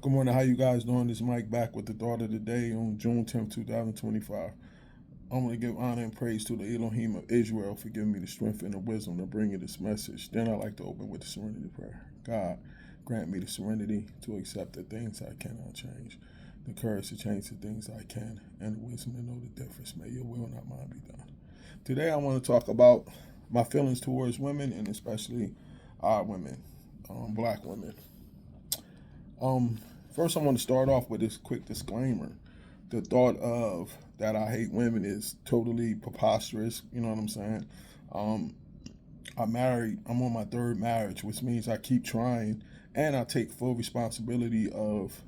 Good morning. How you guys doing? This is Mike back with the thought of the day on June 10th, 2025. I'm going to give honor and praise to the Elohim of Israel for giving me the strength and the wisdom to bring you this message. Then I like to open with the serenity prayer. God, grant me the serenity to accept the things I cannot change, the courage to change the things I can, and the wisdom to know the difference. May your will, not mine, be done. Today I want to talk about my feelings towards women, and especially our women, black women. Um, First, I want to start off with this quick disclaimer. The thought of that I hate women is totally preposterous. You know what I'm saying? Um, I'm on my third marriage, which means I keep trying and I take full responsibility of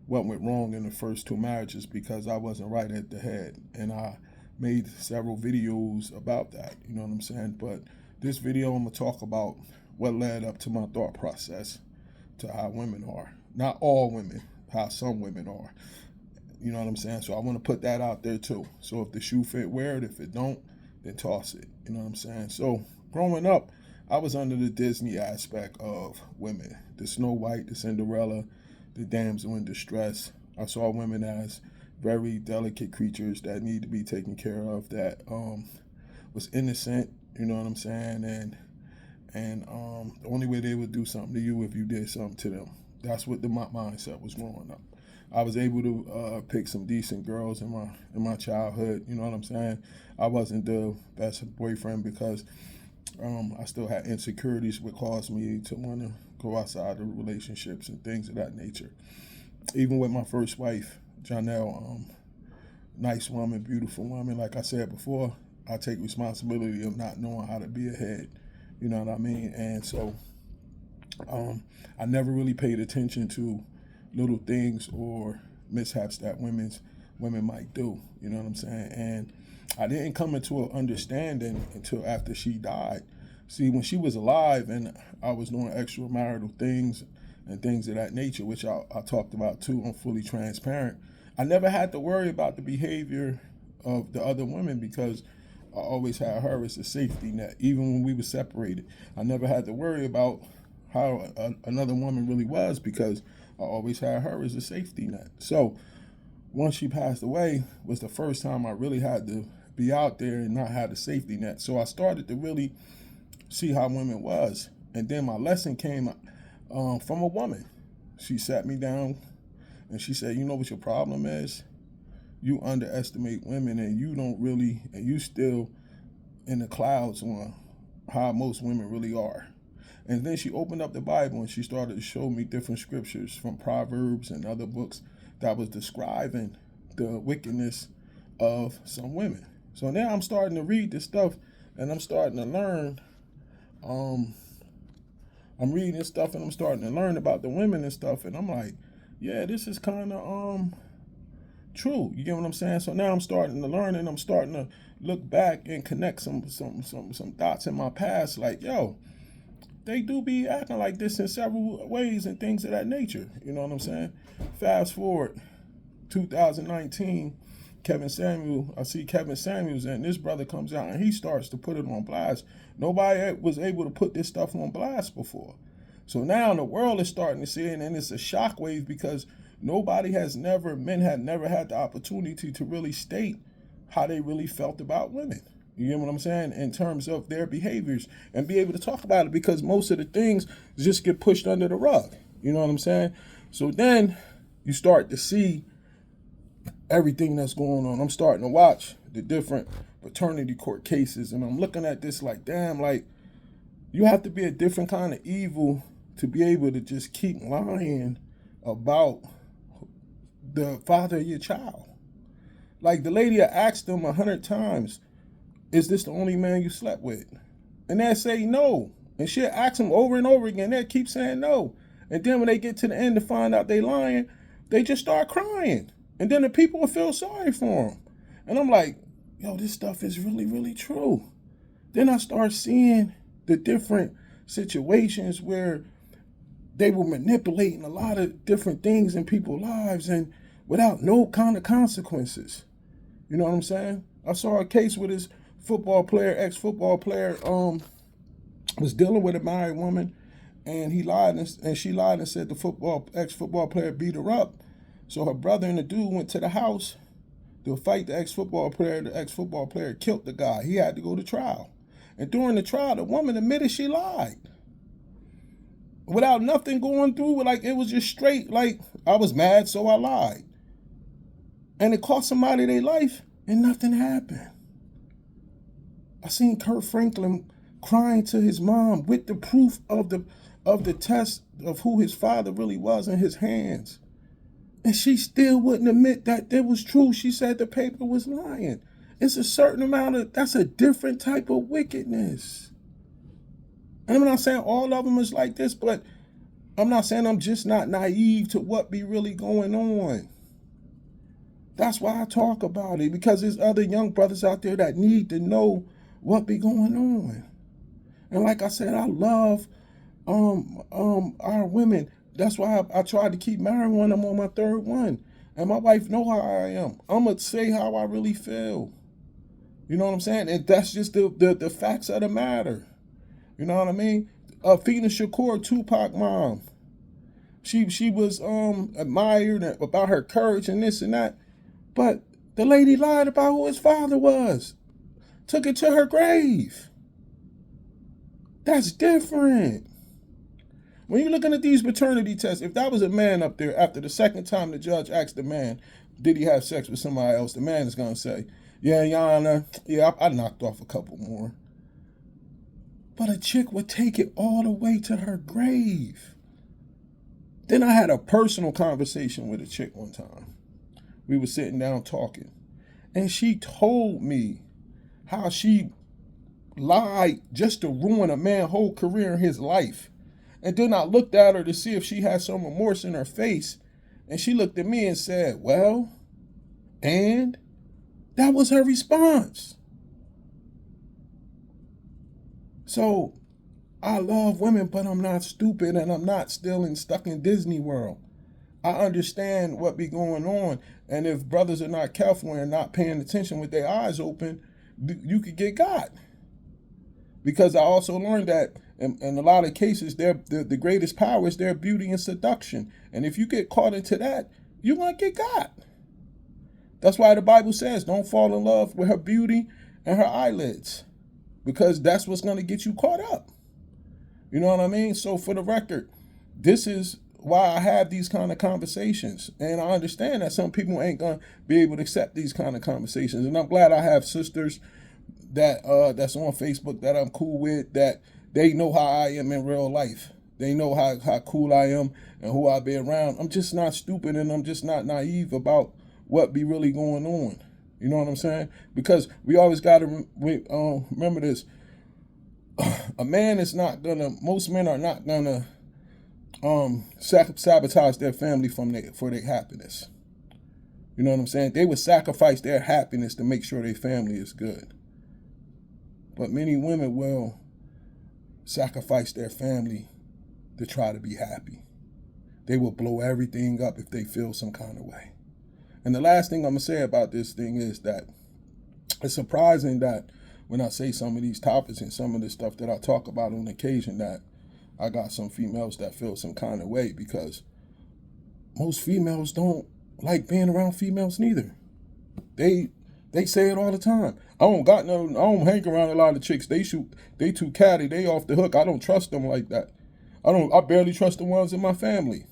what went wrong in the first two marriages because I wasn't right at the head. And I made several videos about that. You know what I'm saying? But this video, I'm going to talk about what led up to my thought process to how women are. Not all women, how some women are. You know what I'm saying? So I want to put that out there too. So if the shoe fit, wear it. If it don't, then toss it. You know what I'm saying? So growing up, I was under the Disney aspect of women. The Snow White, the Cinderella, the damsel in distress. I saw women as very delicate creatures that need to be taken care of, that was innocent, you know what I'm saying? And the only way they would do something to you if you did something to them. That's what my mindset was growing up. I was able to pick some decent girls in my childhood. You know what I'm saying? I wasn't the best boyfriend because I still had insecurities, which caused me to want to go outside of relationships and things of that nature. Even with my first wife, Janelle, nice woman, beautiful woman. Like I said before, I take responsibility of not knowing how to be a head. You know what I mean? And so I never really paid attention to little things or mishaps that women might do. You know what I'm saying? And I didn't come into an understanding until after she died. See, when she was alive and I was doing extramarital things and things of that nature, which I talked about too, I'm fully transparent. I never had to worry about the behavior of the other women because I always had her as a safety net. Even when we were separated, I never had to worry about how another woman really was because I always had her as a safety net. So once she passed away was the first time I really had to be out there and not have a safety net. So I started to really see how women was. And then my lesson came from a woman. She sat me down and she said, you know what your problem is? You underestimate women and you still in the clouds on how most women really are. And then she opened up the Bible and she started to show me different scriptures from Proverbs and other books that was describing the wickedness of some women. So now I'm starting to read this stuff and I'm starting to learn. I'm reading this stuff and I'm starting to learn about the women and stuff. And I'm like, yeah, this is kind of true. You get what I'm saying? So now I'm starting to learn and I'm starting to look back and connect some dots in my past. Like, yo, they do be acting like this in several ways and things of that nature. You know what I'm saying? Fast forward 2019, I see Kevin Samuels, and this brother comes out and he starts to put it on blast. Nobody was able to put this stuff on blast before. So now the world is starting to see it, and it's a shockwave because men had never had the opportunity to really state how they really felt about women. You get what I'm saying? In terms of their behaviors and be able to talk about it because most of the things just get pushed under the rug. You know what I'm saying? So then you start to see everything that's going on. I'm starting to watch the different paternity court cases and I'm looking at this like, damn, like you have to be a different kind of evil to be able to just keep lying about the father of your child. Like the lady asked them 100 times, is this the only man you slept with? And they say no. And she'll ask them over and over again. They keep saying no. And then when they get to the end to find out they lying, they just start crying. And then the people will feel sorry for them. And I'm like, yo, this stuff is really, really true. Then I start seeing the different situations where they were manipulating a lot of different things in people's lives and without no kind of consequences. You know what I'm saying? I saw a case with this ex-football player, was dealing with a married woman, and he lied and she lied and said the ex-football player beat her up. So her brother and the dude went to the house to fight the ex-football player. The ex-football player killed the guy. He had to go to trial. And during the trial, the woman admitted she lied. Without nothing going through, like it was just straight, like I was mad, so I lied. And it cost somebody their life and nothing happened. I seen Kurt Franklin crying to his mom with the proof of the test of who his father really was in his hands. And she still wouldn't admit that it was true. She said the paper was lying. It's a certain amount of, that's a different type of wickedness. And I'm not saying all of them is like this, but I'm not saying I'm just not naive to what be really going on. That's why I talk about it, because there's other young brothers out there that need to know what be going on. And like I said, I love our women. That's why I tried to keep marrying one. I'm on my third one. And my wife know how I am. I'm going to say how I really feel. You know what I'm saying? And that's just the facts of the matter. You know what I mean? Afeni Shakur, Tupac mom. She was admired about her courage and this and that. But the lady lied about who his father was. Took it to her grave. That's different. When you're looking at these paternity tests, if that was a man up there, after the second time the judge asked the man, did he have sex with somebody else, the man is going to say, yeah, Your Honor, yeah, I knocked off a couple more. But a chick would take it all the way to her grave. Then I had a personal conversation with a chick one time. We were sitting down talking, and she told me how she lied just to ruin a man's whole career in his life. And then I looked at her to see if she had some remorse in her face, and she looked at me and said, well, and that was her response. So I love women, but I'm not stupid, and I'm not still stuck in Disney World. I understand what be going on. And if brothers are not careful and not paying attention with their eyes open, you could get got. Because I also learned that in a lot of cases, the greatest power is their beauty and seduction. And if you get caught into that, you're going to get got. That's why the Bible says, don't fall in love with her beauty and her eyelids. Because that's what's going to get you caught up. You know what I mean? So for the record, this is why I have these kind of conversations. And I understand that some people ain't going to be able to accept these kind of conversations. And I'm glad I have sisters that that's on Facebook that I'm cool with, that they know how I am in real life. They know how cool I am and who I be around. I'm just not stupid, and I'm just not naive about what be really going on. You know what I'm saying? Because we always got to remember this. A man is not going to, most men are not going to sabotage their family for their happiness. You know what I'm saying? They would sacrifice their happiness to make sure their family is good. But many women will sacrifice their family to try to be happy. They will blow everything up if they feel some kind of way. And the last thing I'm going to say about this thing is that it's surprising that when I say some of these topics and some of the stuff that I talk about on occasion, that I got some females that feel some kind of way, because most females don't like being around females neither. They say it all the time. I don't hang around a lot of chicks. They too catty. They off the hook. I don't trust them like that. I barely trust the ones in my family.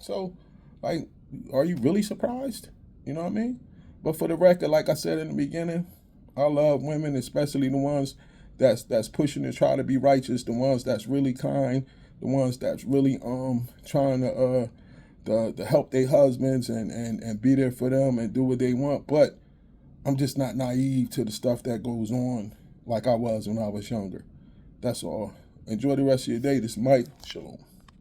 So, like, are you really surprised? You know what I mean? But for the record, like I said in the beginning, I love women, especially the ones that's pushing to try to be righteous, the ones that's really kind, the ones that's really trying to help their husbands and be there for them and do what they want. But I'm just not naive to the stuff that goes on like I was when I was younger. That's all. Enjoy the rest of your day. This is Mike. Shalom.